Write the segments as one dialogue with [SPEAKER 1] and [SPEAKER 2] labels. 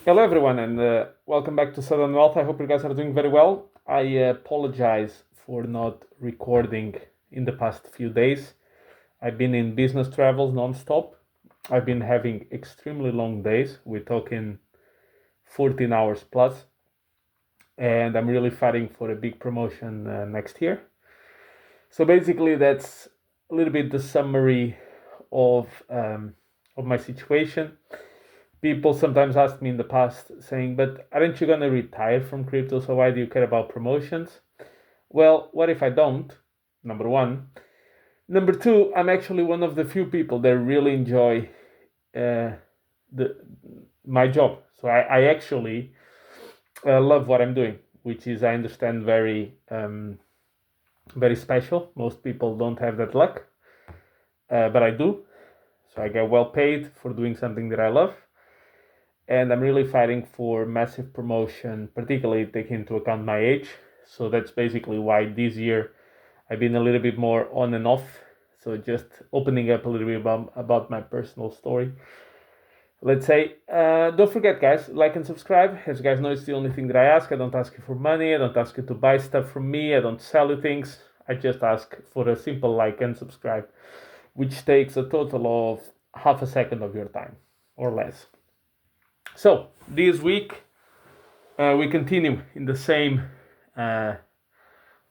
[SPEAKER 1] Hello, everyone, and welcome back to Southern Wealth. I hope you guys are doing very well. I apologize for not recording in the past few days. I've been in business travels nonstop. I've been having extremely long days. We're talking 14 hours plus, and I'm really fighting for a big promotion next year. So basically, that's a little bit the summary of my situation. People sometimes ask me in the past saying, but aren't you going to retire from crypto? So why do you care about promotions? Well, what if I don't? Number one. Number two, I'm actually one of the few people that really enjoy uh, the my job. So I actually love what I'm doing, which is, I understand, very special. Most people don't have that luck, but I do. So I get well paid for doing something that I love. And I'm really fighting for massive promotion, particularly taking into account my age. So that's basically why this year I've been a little bit more on and off. So just opening up a little bit about my personal story. Let's say, don't forget, guys, like and subscribe. As you guys know, it's the only thing that I ask. I don't ask you for money. I don't ask you to buy stuff from me. I don't sell you things. I just ask for a simple like and subscribe, which takes a total of half a second of your time or less. So this week we continue in the same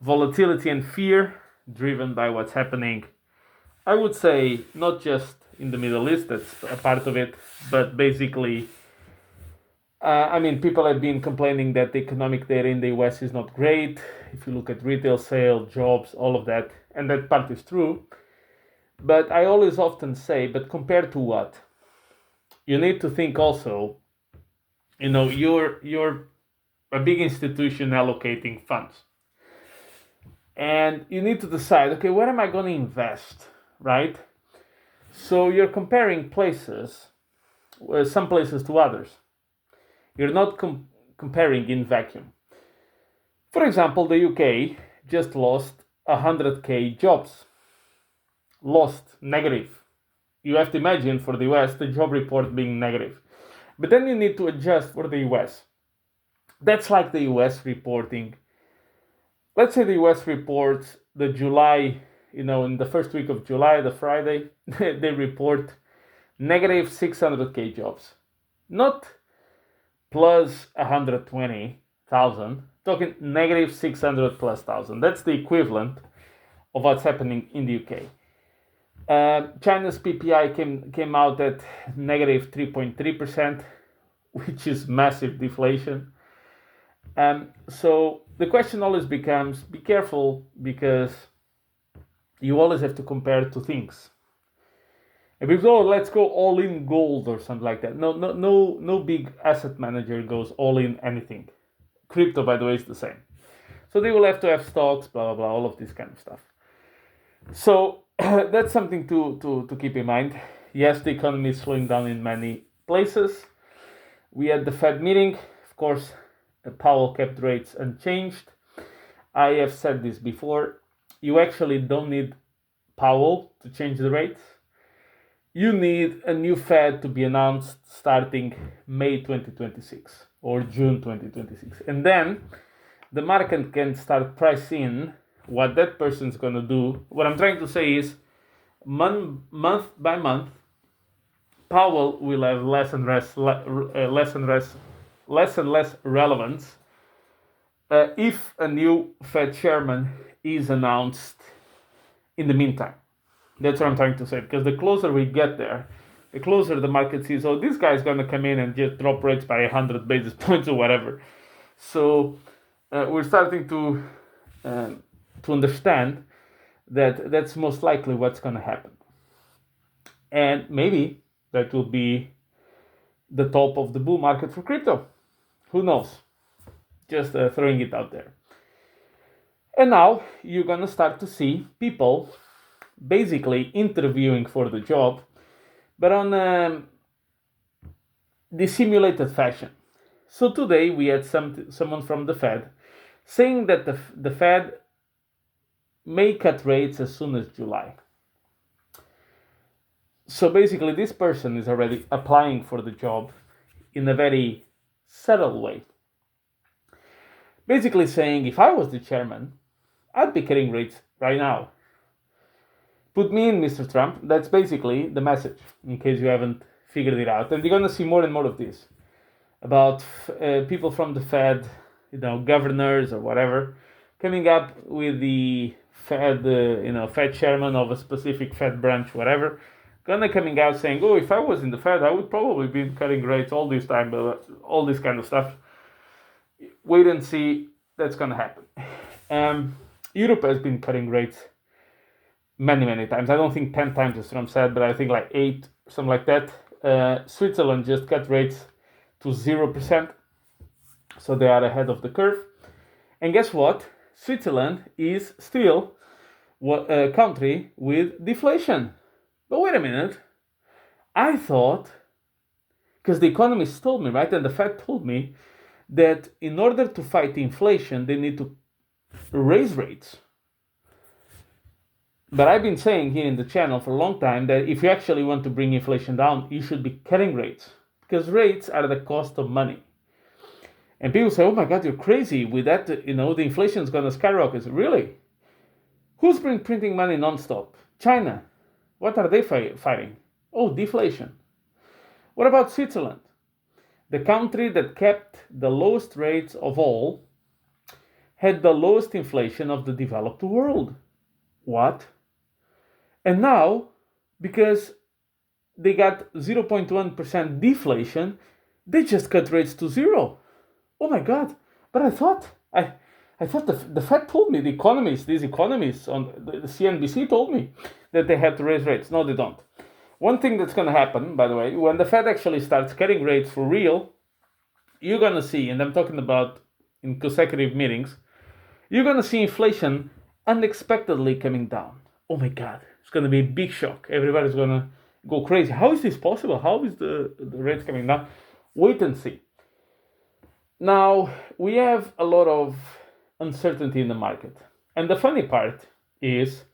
[SPEAKER 1] volatility and fear driven by what's happening. I would say not just in the Middle East, that's a part of it, but basically, people have been complaining that the economic data in the US is not great. If you look at retail sales, jobs, all of that, and that part is true. But I always often say, but compared to what? You need to think also, you're a big institution allocating funds. And you need to decide, okay, where am I going to invest, right? So you're comparing places, some places to others. You're not comparing in vacuum. For example, the UK just lost 100k jobs. Lost, negative. You have to imagine for the US the job report being negative. But then you need to adjust for the US. That's like the US reporting. Let's say the US reports the July, in the first week of July, the Friday, they report negative 600k jobs. Not plus 120,000, talking negative 600 plus thousand. That's the equivalent of what's happening in the UK. China's PPI came out at negative 3.3%, which is massive deflation. So the question always becomes, be careful, because you always have to compare two things. And we go, let's go all in gold or something like that. No big asset manager goes all in anything. Crypto, by the way, is the same. So they will have to have stocks, blah blah blah, all of this kind of stuff. So that's something to keep in mind. Yes, the economy is slowing down in many places. We had the Fed meeting, of course. Powell kept rates unchanged. I have said this before. You actually don't need Powell to change the rates. You need a new Fed to be announced starting May 2026 or June 2026. And then the market can start pricing what that person's going to do. What I'm trying to say is, month by month, Powell will have less and less relevance if a new Fed chairman is announced in the meantime. That's what I'm trying to say, because the closer we get there, the closer the market sees, oh, this guy's going to come in and just drop rates by 100 basis points or whatever. So we're starting to understand that that's most likely what's going to happen. And maybe that will be the top of the bull market for crypto. Who knows? Just throwing it out there. And now you're going to start to see people basically interviewing for the job, but on dissimulated fashion. So today we had someone from the Fed saying that the Fed may cut rates as soon as July. So basically this person is already applying for the job in a very subtle way. Basically saying, if I was the chairman, I'd be cutting rates right now. Put me in, Mr. Trump. That's basically the message, in case you haven't figured it out. And you're going to see more and more of this about people from the Fed, governors or whatever, coming up with the Fed, Fed chairman of a specific Fed branch, whatever, coming out saying, oh, if I was in the Fed, I would probably be cutting rates all this time, all this kind of stuff. Wait and see, that's going to happen. Europe has been cutting rates many times. I don't think 10 times as Trump said, but I think like 8, something like that. Switzerland just cut rates to 0%, so they are ahead of the curve. And guess what? Switzerland is still a country with deflation. But wait a minute. I thought, because the economists told me, right, and the Fed told me, that in order to fight inflation, they need to raise rates. But I've been saying here in the channel for a long time that if you actually want to bring inflation down, you should be cutting rates, because rates are the cost of money. And people say, oh my God, you're crazy. With that, the inflation is going to skyrocket. Really? Who's been printing money nonstop? China. What are they fighting? Oh, deflation. What about Switzerland? The country that kept the lowest rates of all had the lowest inflation of the developed world. What? And now, because they got 0.1% deflation, they just cut rates to 0. Oh my God! But I thought the Fed told me, these economists on the CNBC told me that they had to raise rates. No, they don't. One thing that's going to happen, by the way, when the Fed actually starts cutting rates for real, you're going to see, and I'm talking about in consecutive meetings, you're going to see inflation unexpectedly coming down. Oh my God, it's going to be a big shock. Everybody's going to go crazy. How is this possible? How is the rates coming down? Wait and see. Now, we have a lot of uncertainty in the market. And the funny part is,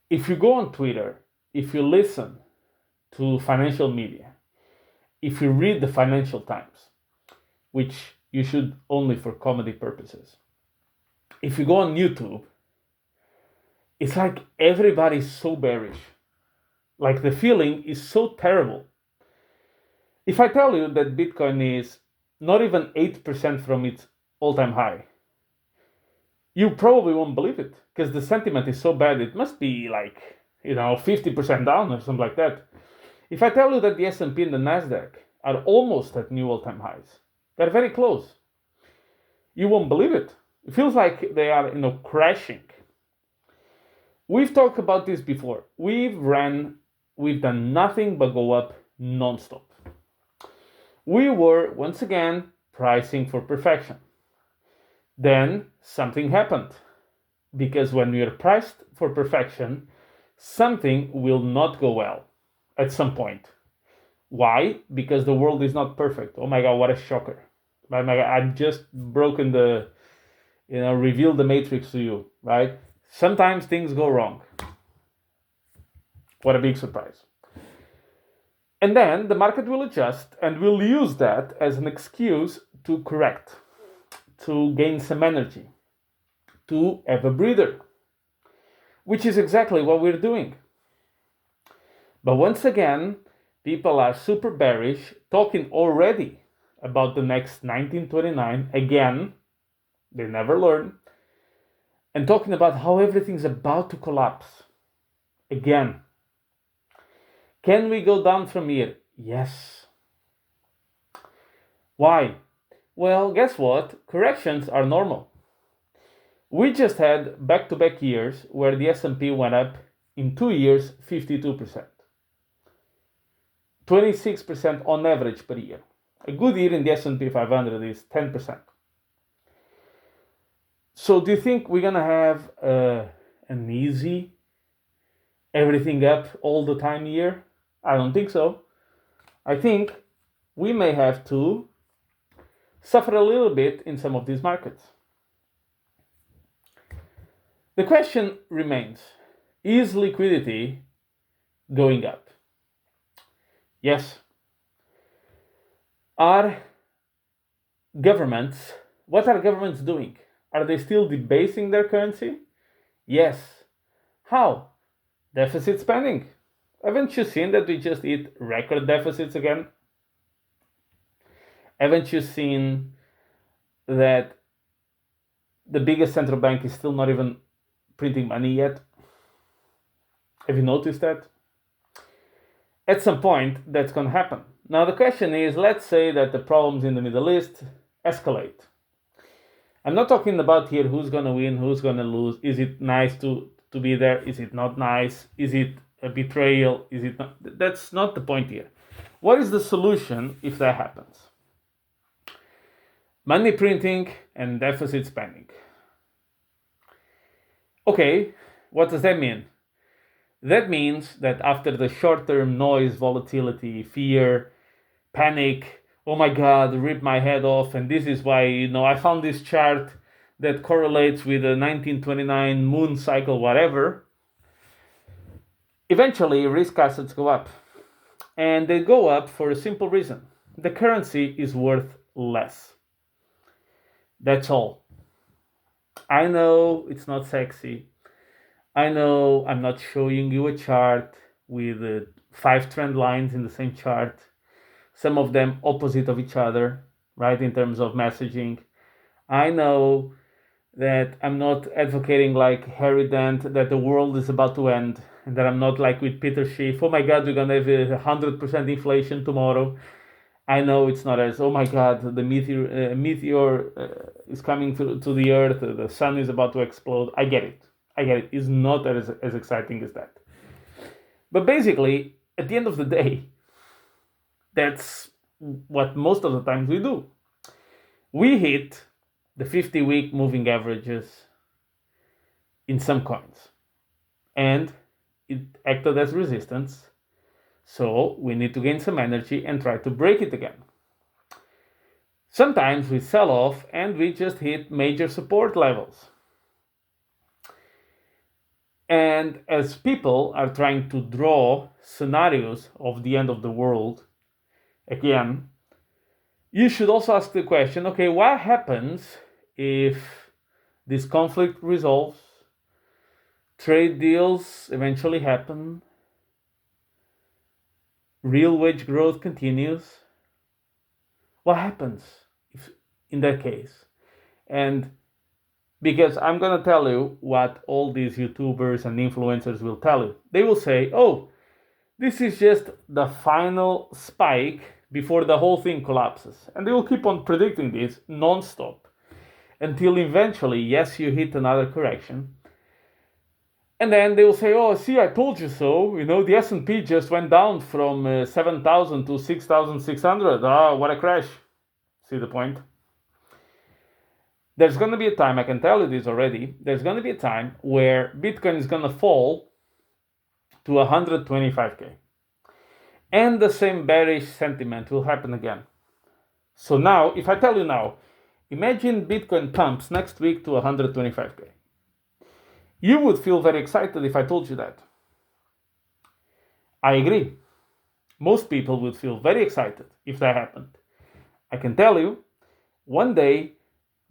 [SPEAKER 1] if you go on Twitter, if you listen to financial media, if you read the Financial Times, which you should only for comedy purposes, if you go on YouTube, it's like everybody's so bearish. Like the feeling is so terrible. If I tell you that Bitcoin is not even 8% from its all-time high, you probably won't believe it, because the sentiment is so bad. It must be like, 50% down or something like that. If I tell you that the S&P and the Nasdaq are almost at new all-time highs, they're very close, you won't believe it. It feels like they are, crashing. We've talked about this before. We've done nothing but go up non-stop. We were, once again, pricing for perfection. Then something happened. Because when we are priced for perfection, something will not go well at some point. Why? Because the world is not perfect. Oh my God, what a shocker. Oh my God, I've just broken revealed the matrix to you, right? Sometimes things go wrong. What a big surprise. And then the market will adjust and we'll use that as an excuse to correct, to gain some energy, to have a breather, which is exactly what we're doing. But once again, people are super bearish, talking already about the next 1929 again. They never learn. And talking about how everything's about to collapse again. Can we go down from here? Yes. Why? Well, guess what? Corrections are normal. We just had back-to-back years where the S&P went up in 2 years 52%. 26% on average per year. A good year in the S&P 500 is 10%. So do you think we're going to have an easy everything up all the time year? I don't think so. I think we may have to suffer a little bit in some of these markets. The question remains, is liquidity going up? Yes. Are governments, what are governments doing? Are they still debasing their currency? Yes. How? Deficit spending. Haven't you seen that we just hit record deficits again? Haven't you seen that the biggest central bank is still not even printing money yet? Have you noticed that? At some point, that's going to happen. Now, the question is, let's say that the problems in the Middle East escalate. I'm not talking about here who's going to win, who's going to lose. Is it nice to be there? Is it not nice? Is it a betrayal? Is it not? That's not the point here. What is the solution if that happens? Money printing and deficit spending. Okay, what does that mean? That means that after the short-term noise, volatility, fear, panic, oh my God, rip my head off, and this is why, I found this chart that correlates with the 1929 moon cycle, whatever. Eventually, risk assets go up. And they go up for a simple reason. The currency is worth less. That's all. I know it's not sexy. I know I'm not showing you a chart with 5 trend lines in the same chart, some of them opposite of each other, right, in terms of messaging. I know that I'm not advocating like Harry Dent that the world is about to end, and that I'm not like with Peter Schiff, oh my God, we're going to have 100% inflation tomorrow. I know it's not as, oh my God, the meteor is coming to the earth, the sun is about to explode. I get it. It's not as exciting as that. But basically, at the end of the day, that's what most of the times we do. We hit the 50-week moving averages in some coins, and it acted as resistance. So we need to gain some energy and try to break it again. Sometimes we sell off and we just hit major support levels. And as people are trying to draw scenarios of the end of the world, again, you should also ask the question, okay, what happens if this conflict resolves, trade deals eventually happen, real wage growth continues? What happens if in that case? And because I'm going to tell you what all these YouTubers and influencers will tell you. They will say, oh, this is just the final spike before the whole thing collapses. And they will keep on predicting this non-stop until eventually, yes, you hit another correction. And then they will say, oh, see, I told you so. The S&P just went down from 7,000 to 6,600. Ah, what a crash. See the point? There's going to be a time, I can tell you this already, there's going to be a time where Bitcoin is going to fall to 125K. And the same bearish sentiment will happen again. So now, if I tell you now, imagine Bitcoin pumps next week to 125K. You would feel very excited if I told you that. I agree. Most people would feel very excited if that happened. I can tell you, one day,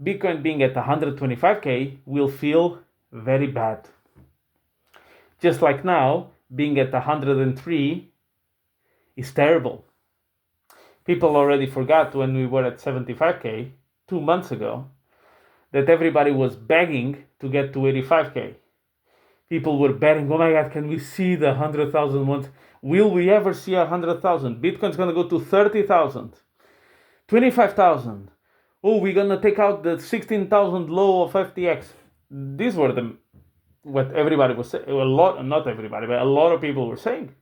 [SPEAKER 1] Bitcoin being at 125K will feel very bad. Just like now, being at 103 is terrible. People already forgot when we were at 75K 2 months ago that everybody was begging to get to 85K. People were betting, oh my God, can we see the 100,000 once? Will we ever see 100,000? Bitcoin's going to go to 30,000, 25,000. Oh, we're going to take out the 16,000 low of FTX. These were what everybody was saying. Not everybody, but a lot of people were saying.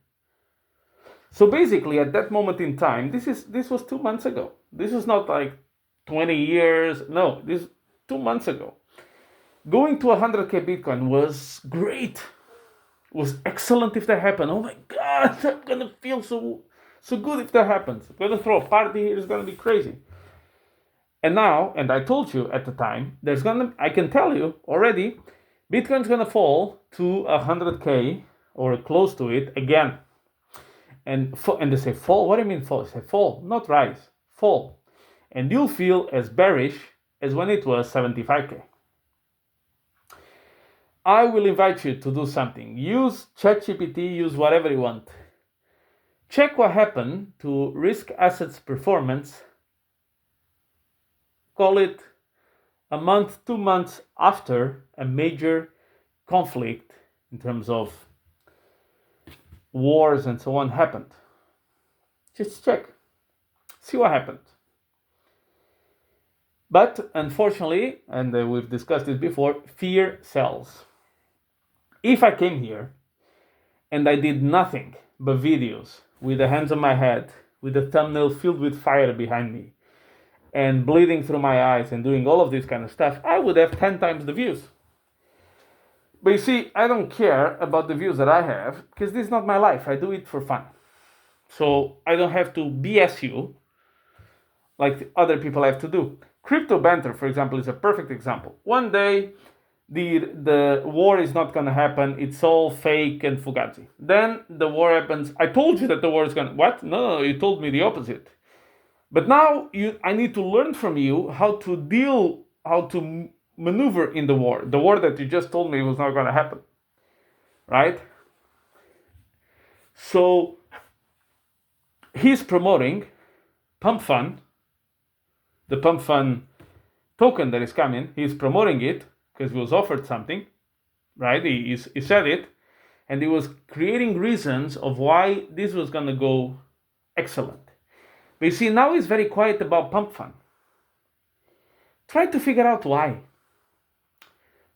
[SPEAKER 1] So basically, at that moment in time, this was 2 months ago. This is not like 20 years. No, this is 2 months ago. Going to 100K Bitcoin was great. Was excellent if that happened. Oh my God, I'm going to feel so good if that happens. I'm going to throw a party here. It's going to be crazy. And now, and I told you at the time, I can tell you already, Bitcoin's going to fall to 100K or close to it again. And they say fall. What do you mean fall? I say fall, not rise. fall. And you'll feel as bearish as when it was 75K. I will invite you to do something. Use ChatGPT, use whatever you want. Check what happened to risk assets performance. Call it a month, 2 months after a major conflict in terms of wars and so on happened. Just check. See what happened. But unfortunately, and we've discussed this before, fear sells. If I came here and I did nothing but videos with the hands on my head, with the thumbnail filled with fire behind me, and bleeding through my eyes and doing all of this kind of stuff, I would have 10 times the views. But you see, I don't care about the views that I have because this is not my life. I do it for fun. So I don't have to BS you like other people have to do. Crypto banter, for example, is a perfect example. One day, the war is not going to happen. It's all fake and fugazi. Then the war happens. I told you that the war is going to... What? No, you told me the opposite. But now I need to learn from you how to maneuver in the war. The war that you just told me was not going to happen. Right? So he's promoting Pump Fun, the Pump Fun token that is coming. He's promoting it because he was offered something, right? He said it, and he was creating reasons of why this was going to go excellent. But you see, now he's very quiet about Pump Fun. Try to figure out why.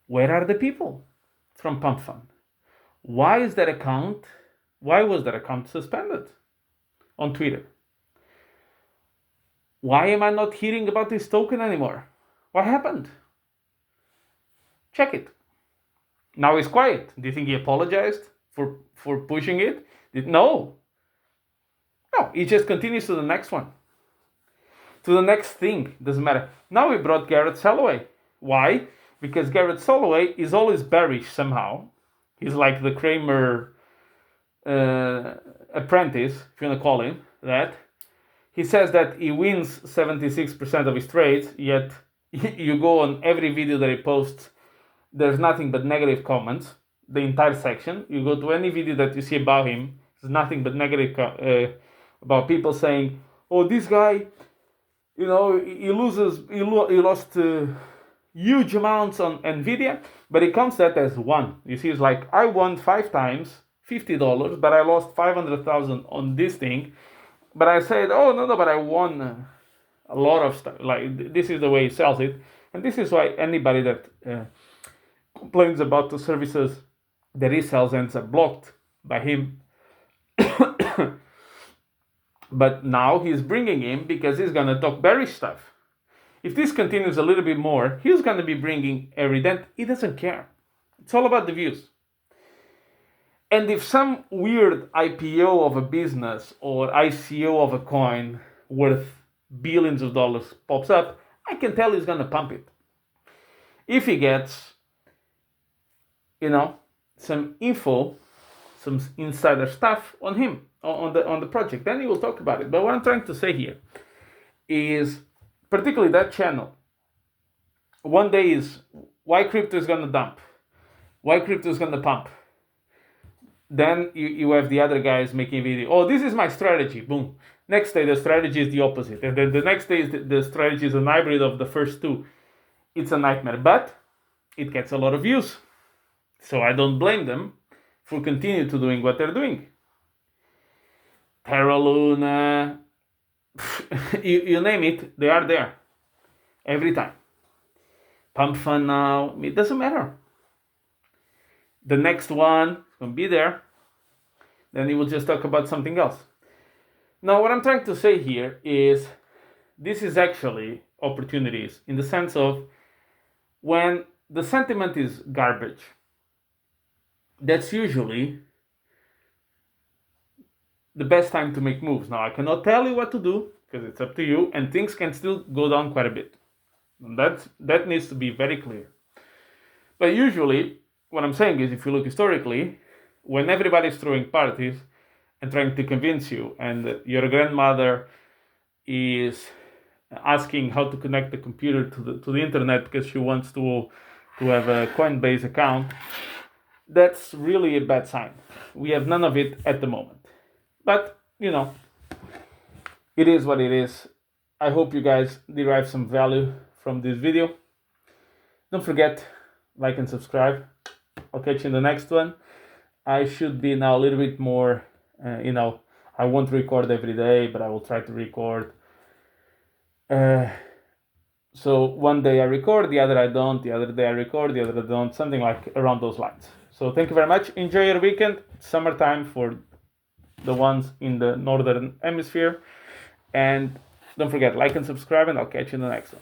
[SPEAKER 1] Where are the people from Pump Fun? Why was that account suspended on Twitter? Why am I not hearing about this token anymore? What happened? Check it. Now he's quiet. Do you think he apologized for pushing it? No, he just continues to the next one. To the next thing. Doesn't matter. Now we brought Garrett Soloway. Why? Because Garrett Soloway is always bearish somehow. He's like the Kramer apprentice, if you want to call him that. He says that he wins 76% of his trades, yet you go on every video that he posts, there's nothing but negative comments, the entire section. You go to any video that you see about him, there's nothing but negative about people saying, oh, this guy, he lost huge amounts on NVIDIA, but he counts that as one. You see, it's like, I won 5 times, $50, but I lost 500,000 on this thing. But I said, oh, no, but I won a lot of stuff. Like, this is the way he sells it. And this is why anybody that complains about the services that he sells ends up blocked by him. But now he's bringing him because he's going to talk bearish stuff. If this continues a little bit more, he's going to be bringing every dent. He doesn't care. It's all about the views. And if some weird IPO of a business or ICO of a coin worth billions of dollars pops up, I can tell he's going to pump it. If he gets, some info, some insider stuff on him, on the project, then he will talk about it. But what I'm trying to say here is, particularly that channel, one day is why crypto is going to dump, why crypto is going to pump. Then you have the other guys making video. Oh, this is my strategy. Boom. Next day, the strategy is the opposite. And then the next day, the strategy is an hybrid of the first two. It's a nightmare. But it gets a lot of views. So I don't blame them for continue to doing what they're doing. Terra Luna, you name it, they are there. Every time. Pump Fun now, it doesn't matter. The next one is going to be there. Then he will just talk about something else. Now, what I'm trying to say here is this is actually opportunities in the sense of when the sentiment is garbage, that's usually the best time to make moves. Now, I cannot tell you what to do because it's up to you, and things can still go down quite a bit. And that needs to be very clear. But usually, what I'm saying is, if you look historically, when everybody's throwing parties and trying to convince you, and your grandmother is asking how to connect the computer to the internet because she wants to have a Coinbase account, that's really a bad sign. We have none of it at the moment. But, it is what it is. I hope you guys derive some value from this video. Don't forget, like and subscribe. I'll catch you in the next one. I should be now a little bit more, I won't record every day, but I will try to record. So one day I record, the other I don't, the other day I record, the other I don't, something like around those lines. So thank you very much. Enjoy your weekend. It's summertime for the ones in the northern hemisphere. And don't forget, like and subscribe, and I'll catch you in the next one.